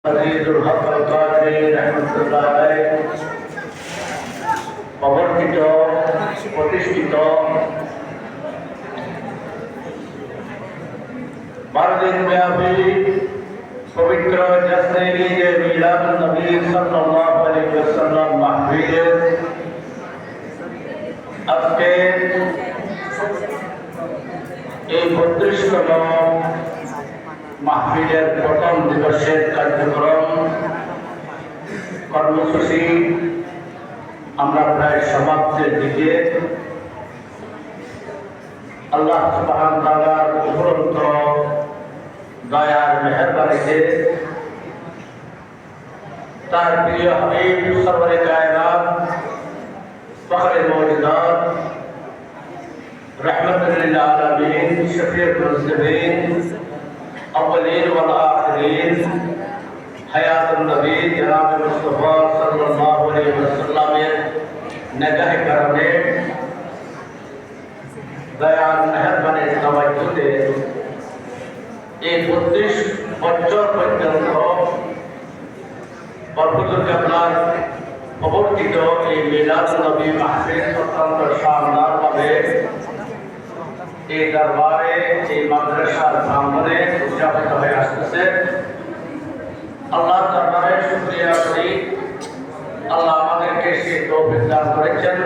আজিজুল হক আল কাদরি রাহমাতুল্লাহ আলাইহি অবর্তিত প্রতিষ্ঠিত বারদিন ব্যাপী পবিত্র জশ্নে ঈদে মিলাদুন নবী সাল্লাল্লাহু আলাইহি ওয়াসাল্লাম মাহফিলের আজকে এই 32তম মাহফিলের প্রথম দিবসের কার্যক্রম কর্মসূচি আমরা প্রায় সমাপ্তির দিকে। আল্লাহ সুবহানাহু ওয়া তাআলার অফুরন্ত দয়ার মেহেরবানিতে তার প্রিয় হাবিব সরওয়ারে কায়নাত ফখরে মওজুদাত রাহমাতুল লিল আলামিন শফিউল মুজনিবিন अव्वलीन वल आखिरीन हयातुन नबी जनाब मुस्तफा सल्लल्लाहु अलैहि वसल्लम निगाह करमे दयाल मेहरबानी तवज्जुदे এই 32 বছর পর্যন্ত বরকতুল কাবলার অবর্তিত এই মিলাদুন নবী মাহফিল অত্যন্ত শানদারভাবে এই দরবারে এই মাদ্রাসার প্রাঙ্গণে উদযাপিত হয়ে আসতেছে। আল্লাহ দরবারে শুকরিয়া করি, আল্লাহ আমাদেরকে সেই তৌফিক দান করেছেন,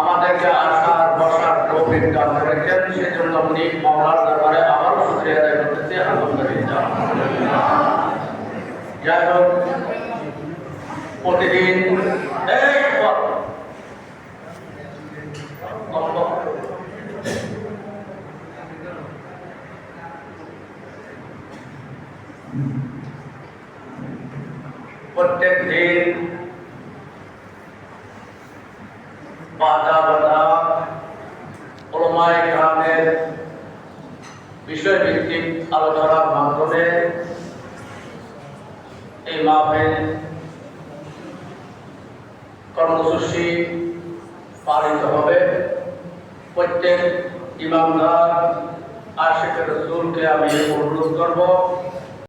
আমাদেরকে আসার বসার তৌফিক দান করেছেন। সেজন্য উনি মাওলার দরবারে আবারও শুকরিয়া আদায় করতেছি, আলহামদুলিল্লাহ। যাই হোক, প্রতিদিন প্রত্যেক দিন বাধা বাধা ওলামায়ে কেরামের বিষয়ভিত্তিক আলোচনার মাধ্যমে এই মাহফিল কর্মসূচি পালিত হবে। প্রত্যেক ইমামদার আশিক রাসূলকে আমি অনুরোধ করব